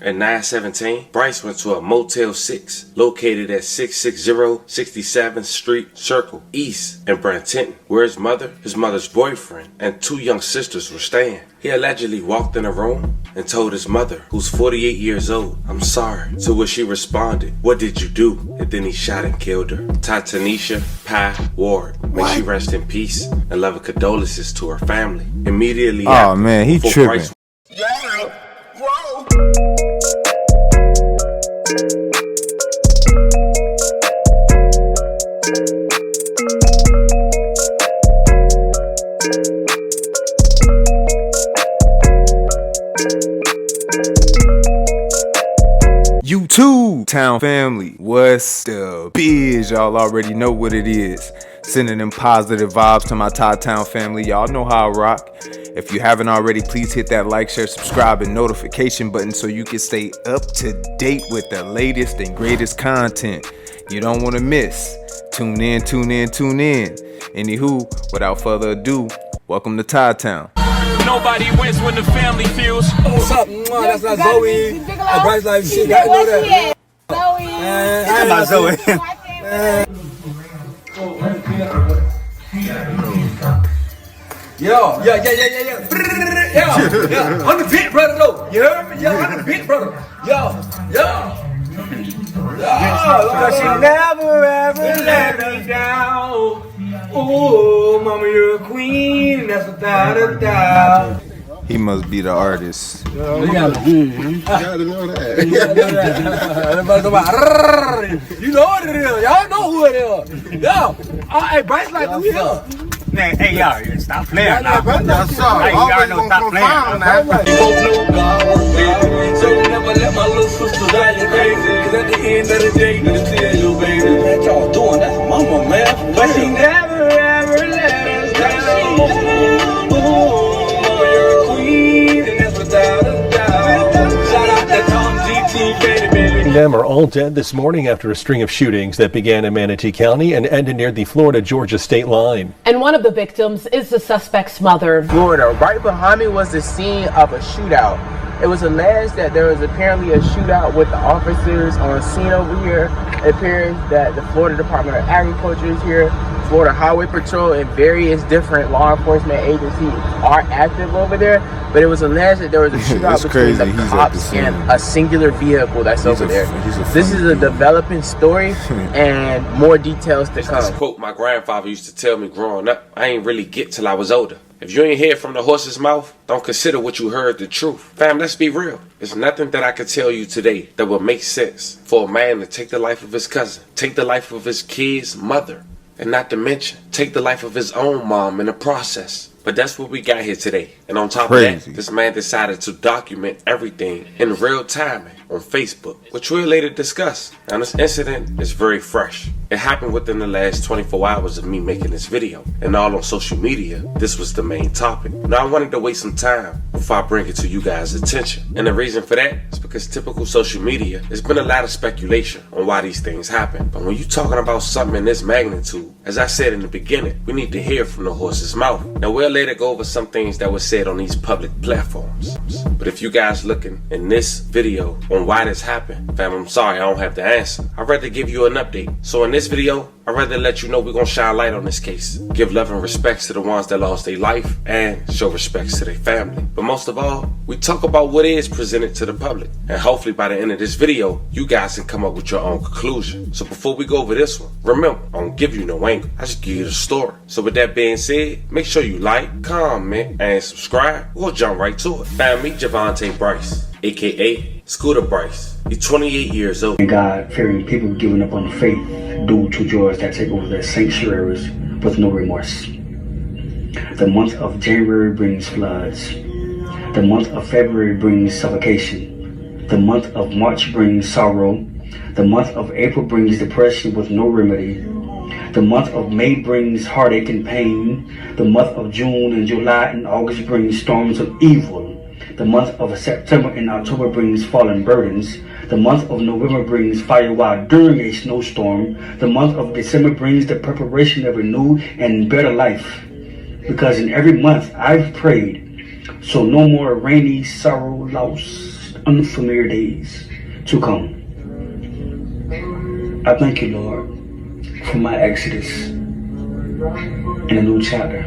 At 9:17, Bryce went to a Motel 6 located at 660 67th Street Circle East in Brantenton, where his mother's boyfriend, and two young sisters were staying. He allegedly walked in a room and told his mother, who's 48 years old, "I'm sorry," to which she responded, "What did you do?" And then he shot and killed her. Todd-Tanisha Pye Ward, may she rest in peace, and love and condolences to her family. Immediately after, man, he tripping. Bryce Todd-Town family, what's the biz? Y'all already know what it is. Sending them positive vibes to my Todd-Town family. Y'all know how I rock. If you haven't already, please hit that like, share, subscribe, and notification button so you can stay up to date with the latest and greatest content you don't want to miss. Tune in. Anywho, without further ado, welcome to Todd-Town. Nobody wins when the family feels. What's up? That's not Zoe. Bryce like shit. Got to know that. Zoe. I'm not Zoe. Yo. I'm the big brother though. You heard me? Yo, I'm the big brother. Yo. She never ever let us down. Oh, mama, you're a queen. That's without a doubt. He must be the artist. You gotta know that. You know what it is. Y'all know who it is. Yo. Hey, Bryce like who here? Hey, y'all, stop playing now. That's all. Hey, y'all know stop playing now. You both know God works, baby. So never let my little sister die, you crazy. Cause at the end of the day, you can tell you, baby. What y'all doing? That's mama, man. But she never ever let us down. Mama, you're a queen, and that's without a doubt. Shout out to Tom GT, baby. Them are all dead this morning after a string of shootings that began in Manatee County and ended near the Florida-Georgia state line. And one of the victims is the suspect's mother. Florida. Right behind me was the scene of a shootout. It was alleged that there was apparently a shootout with the officers on scene over here. It appears that the Florida Department of Agriculture is here. Florida Highway Patrol and various different law enforcement agencies are active over there. But it was alleged that there was a shootout between the cops and a singular vehicle that's over there. This is a developing story and more details to come. This quote my grandfather used to tell me growing up, I ain't really get till I was older. If you ain't hear from the horse's mouth, don't consider what you heard the truth. Fam, let's be real. There's nothing that I could tell you today that will make sense for a man to take the life of his cousin, take the life of his kid's mother, and not to mention, take the life of his own mom in the process. But that's what we got here today. And on top of that, this man decided to document everything in real time on Facebook, which we'll later discuss. Now, this incident is very fresh. It happened within the last 24 hours of me making this video. And all on social media, this was the main topic. Now, I wanted to waste some time before I bring it to you guys' attention. And the reason for that is because typical social media, there's been a lot of speculation on why these things happen. But when you're talking about something in this magnitude, as I said in the beginning, we need to hear from the horse's mouth. Now, we'll later go over some things that were said on these public platforms. But if you guys looking in this video on why this happened, fam, I'm sorry, I don't have the answer. I'd rather give you an update. So in this video, I'd rather let you know we're gonna shine light on this case. Give love and respects to the ones that lost their life and show respects to their family. But most of all, we talk about what is presented to the public. And hopefully by the end of this video, you guys can come up with your own conclusion. So before we go over this one, remember, I don't give you no angle. I just give you the story. So with that being said, make sure you like, comment, and subscribe. We'll jump right to it. Fam, meet Javante Bryce, aka Scooter Bryce. He's 28 years old. God-fearing people giving up on faith due to joys that take over their sanctuaries with no remorse. The month of January brings floods. The month of February brings suffocation. The month of March brings sorrow. The month of April brings depression with no remedy. The month of May brings heartache and pain. The month of June and July and August brings storms of evil. The month of September and October brings fallen burdens. The month of November brings fire while during a snowstorm. The month of December brings the preparation of a new and better life. Because in every month I've prayed, so no more rainy sorrow, loss, unfamiliar days to come. I thank you, Lord, for my exodus and a new chapter.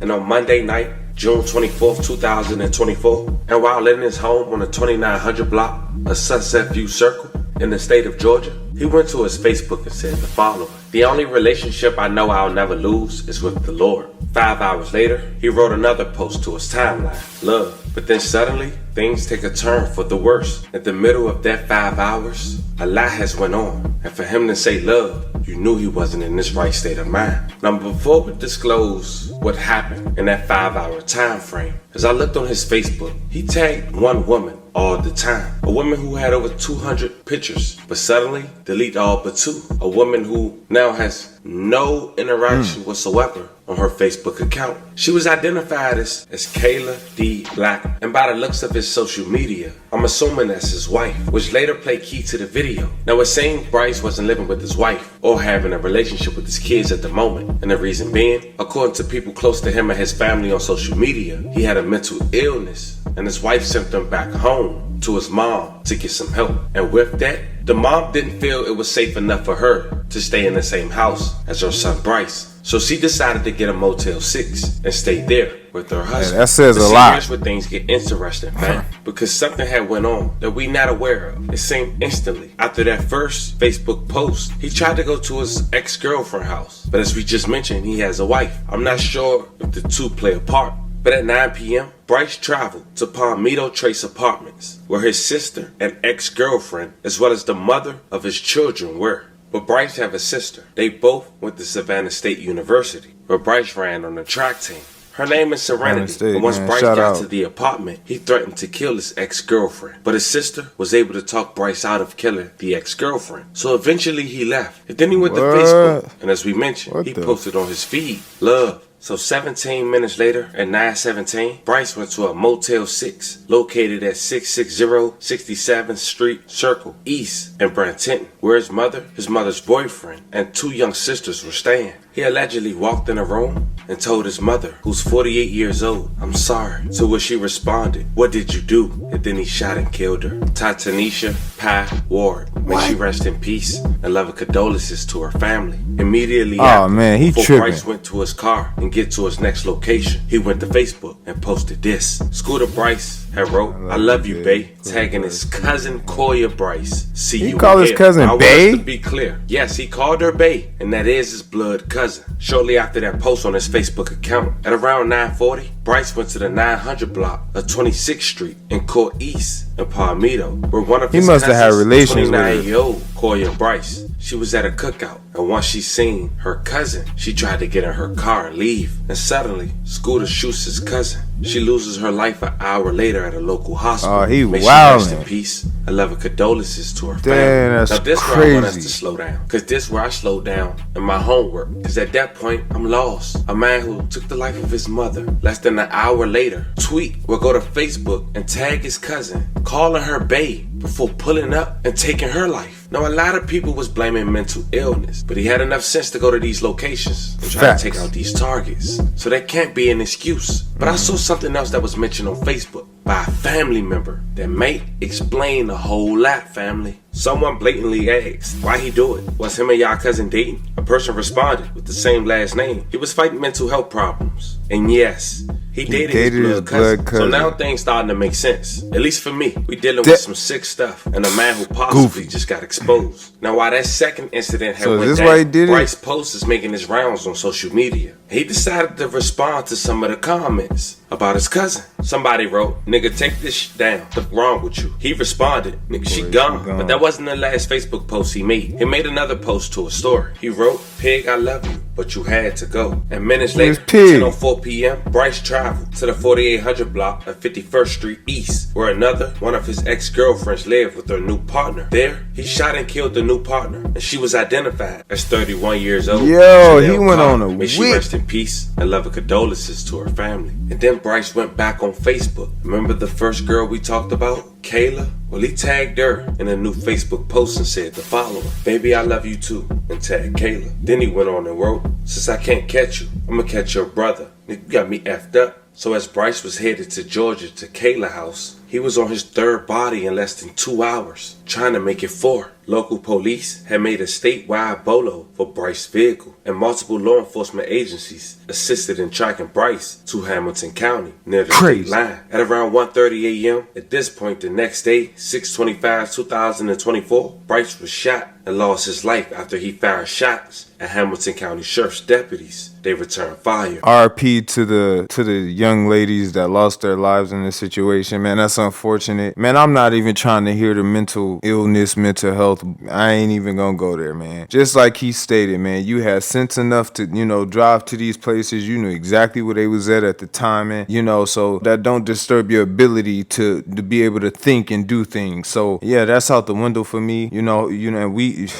And on Monday night, June 24th, 2024, and while in his home on the 2900 block of Sunset View Circle in the state of Georgia, he went to his Facebook and said the following: "The only relationship I know I'll never lose is with the Lord." 5 hours later, he wrote another post to his timeline, "Love." But then suddenly, things take a turn for the worse. At the middle of that 5 hours, a lot has went on. And for him to say love, you knew he wasn't in this right state of mind. Now, before we disclose what happened in that 5-hour time frame, as I looked on his Facebook, he tagged one woman all the time. A woman who had over 200 pictures, but suddenly delete all but 2. A woman who now has no interaction whatsoever on her Facebook account. She was identified as Kayla D. Black, and by the looks of his social media, I'm assuming that's his wife, which later played key to the video. Now, it seemed Bryce wasn't living with his wife or having a relationship with his kids at the moment, and the reason being, according to people close to him and his family on social media, he had a mental illness, and his wife sent him back home to his mom to get some help. And with that, the mom didn't feel it was safe enough for her to stay in the same house as her son Bryce. So she decided to get a Motel 6 and stay there with her husband. Yeah, that says a lot. Here's where things get interesting, man. Because something had went on that we not aware of. It seemed instantly. After that first Facebook post, he tried to go to his ex-girlfriend's house. But as we just mentioned, he has a wife. I'm not sure if the two play a part. But at 9 p.m., Bryce traveled to Palmetto Trace Apartments, where his sister and ex-girlfriend, as well as the mother of his children, were. But Bryce have a sister. They both went to Savannah State University, where Bryce ran on the track team. Her name is Serenity, State, and once man. Bryce Shout got out. to the apartment, he threatened to kill his ex-girlfriend. But his sister was able to talk Bryce out of killing the ex-girlfriend. So eventually he left. And then he went to What? Facebook, and as we mentioned, What he the- posted on his feed, "Love." So 17 minutes later, at 9:17, Bryce went to a Motel 6 located at 660 67th Street Circle East in Brantenton, where his mother's boyfriend, and 2 young sisters were staying. He allegedly walked in a room and told his mother, who's 48 years old, "I'm sorry." To which she responded, "What did you do?" And then he shot and killed her. Tanisha Pye Ward. May she rest in peace, and love and condolences to her family. Immediately after, man, he before tripping. Bryce went to his car and get to his next location, he went to Facebook and posted this. Scooter Bryce had wrote, "I love you, bae," tagging his cousin Koya Bryce. See He you called his again. cousin I want bae? us to be clear. Yes, he called her bae, and that is his blood cousin. Shortly after that post on his Facebook account, at around 9:40, Bryce went to the 900 block of 26th Street in Court East in Palmetto, where one of He his must have had cousins, relations with her. 29-year-old Koya Bryce, she was at a cookout, and once she seen her cousin, she tried to get in her car and leave. And suddenly, Scooter shoots his cousin. She loses her life an hour later at a local hospital. Oh, he May she rest in wildin'. peace. I love and condolences to her Damn, family. that's Now this where I want us crazy. to slow down, cause this where I slow down in my homework. Cause at that point, I'm lost. A man who took the life of his mother less than an hour later, tweet or go to Facebook and tag his cousin, calling her babe before pulling up and taking her life. Now, a lot of people was blaming mental illness, but he had enough sense to go to these locations and try Facts. to take out these targets. So that can't be an excuse. But I saw something else that was mentioned on Facebook by a family member that may explain a whole lot, family. Someone blatantly asked why he do it. Was him and y'all cousin dating? A person responded with the same last name. He was fighting mental health problems. And yes, he dated his blood cousin. So now things starting to make sense. At least for me. We dealing with some sick stuff. And a man who possibly just got exposed. Now while that second incident had So went this down, why he did it? Bryce post is making his rounds on social media. He decided to respond to some of the comments about his cousin. Somebody wrote, "Nigga, take this shit down. What's wrong with you?" He responded, "Nigga, she gone." But that wasn't the last Facebook post he made. He made another post to a story. He wrote, "Pig, I love you, but you had to go." And minutes later, 10:04 p.m., Bryce traveled to the 4800 block of 51st Street East, where one of his ex-girlfriends lived with her new partner. There, he shot and killed the new partner, and she was identified as 31 years old. Yo, he Chanel went Carr. on a May she whip. rest in peace and love and condolences to her family. And then Bryce went back on Facebook. Remember the first girl we talked about, Kayla? Well, he tagged her in a new Facebook post and said the following: "Baby, I love you too," and tagged Kayla. Then he went on and wrote, "Since I can't catch you, I'ma catch your brother. You got me effed up." So as Bryce was headed to Georgia to Kayla's house, He was on his third body in less than 2 hours, trying to make it 4. Local police had made a statewide bolo for Bryce's vehicle, and multiple law enforcement agencies assisted in tracking Bryce to Hamilton County near the state line. At around 1:30 a.m., at this point the next day, 6/25/2024, Bryce was shot and lost his life after he fired shots at Hamilton County Sheriff's deputies. They returned fire. RP to the young ladies that lost their lives in this situation, man. That's unfortunate, man. I'm not even trying to hear the mental illness, mental health. I ain't even gonna go there, man. Just like he stated, man, you had sense enough to, drive to these places. You knew exactly where they was at the time, man. So that don't disturb your ability to be able to think and do things. So yeah, that's out the window for me. And I'm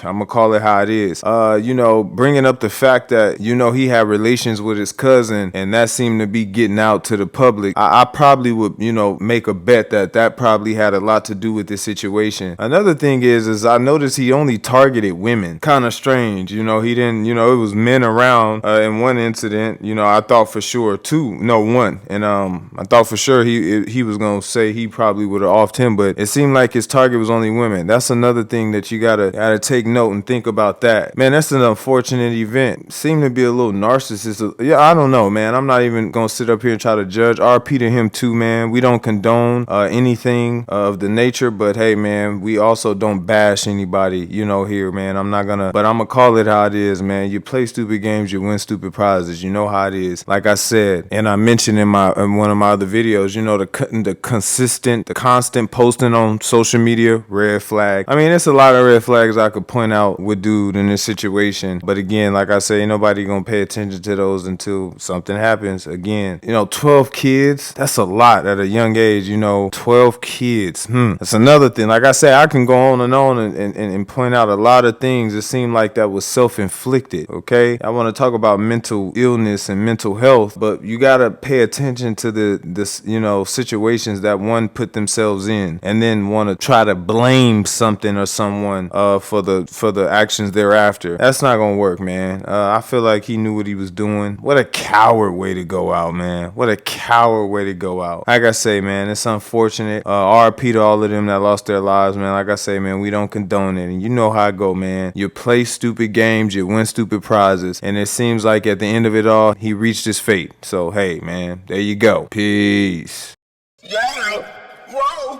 gonna call it how it is. Bringing up the fact that he had relations with his cousin, and that seemed to be getting out to the public. I probably would, make a bet that probably had a lot to do with this situation. Another thing is I noticed he only targeted women. Kind of strange, he didn't, it was men around in one incident. I thought for sure one, and I thought for sure he was gonna say he probably would have offed him, but it seemed like his target was only women. That's another thing that you gotta take note and think about that, man. That's an unfortunate event. Seemed to be a little narcissist. Yeah, I don't know, man. I'm not even gonna sit up here and try to judge. RP to him too, man. We don't condone anything of the nature, but hey, man, we also don't bash anybody, here, man. I'm gonna call it how it is, man. You play stupid games, you win stupid prizes. You know how it is. Like I said, and I mentioned in one of my other videos, the constant posting on social media, red flag. I mean, there's a lot of red flags I could point out with dude in this situation, but again, like I say, ain't nobody gonna pay attention to those until something happens. Again, 12 kids, that's a lot at a young age. 12 kids, that's another thing. Like I say, I can go on and point out a lot of things. It seemed like that was self-inflicted. Okay, I want to talk about mental illness and mental health, but you gotta pay attention to the situations that one put themselves in, and then want to try to blame something or someone for the actions thereafter. That's not gonna work, man. I feel like he knew what he was doing. What a coward way to go out, man. What a coward way to go out. Like I say, man, it's unfortunate. RP to all of them that lost their lives, man. Like I say, man, we don't condone it, and you know how I go, man. You play stupid games, you win stupid prizes, and it seems like at the end of it all, he reached his fate. So hey, man, there you go. Peace. Yeah, whoa.